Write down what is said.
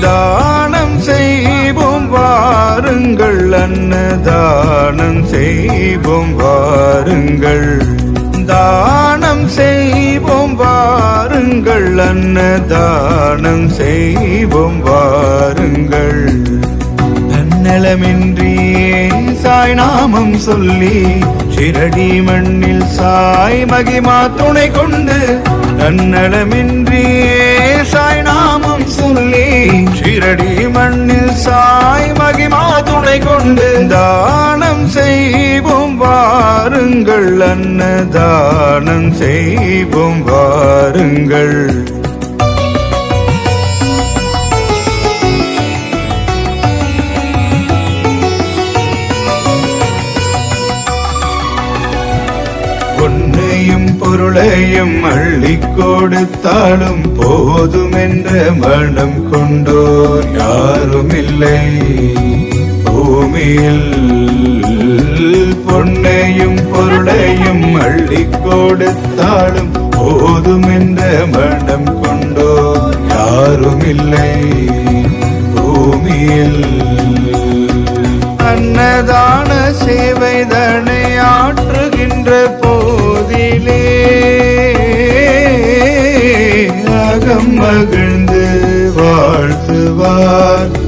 தானம் செய்வோம் வாருங்கள், அன்னதானம் செய்வோம் வாருங்கள். தானம் செய்வோம் வாருங்கள், அன்னதானம் செய்வோம் வாருங்கள். தன்னலமின்றியே சாய் நாமம் சொல்லி ஷிரடி மண்ணில் சாய் மகிமா துணை கொண்டு, தன்னலமின்றியே சாய் நாமம் சொல்லி ஷிரடி மண்ணில் சாய் மகிமா துணை கொண்டு, தானம் செய்வோம் வாருங்கள், அன்னதானம் செய்வோம் வாருங்கள். பொன்னையும் பொருளையும் அள்ளிக் கொடுத்தாலும் போதுமென்ற மனம் கொண்டோர் யாரும் இல்லை பூமியில். பொன்னையும் பொருளையும் அள்ளிக் கொடுத்தாலும் போதுமென்ற மனம் கொண்டோர் யாரும் இல்லை பூமியில். அன்னதான சேவைதனை ஆற்றுகின்ற போதிலே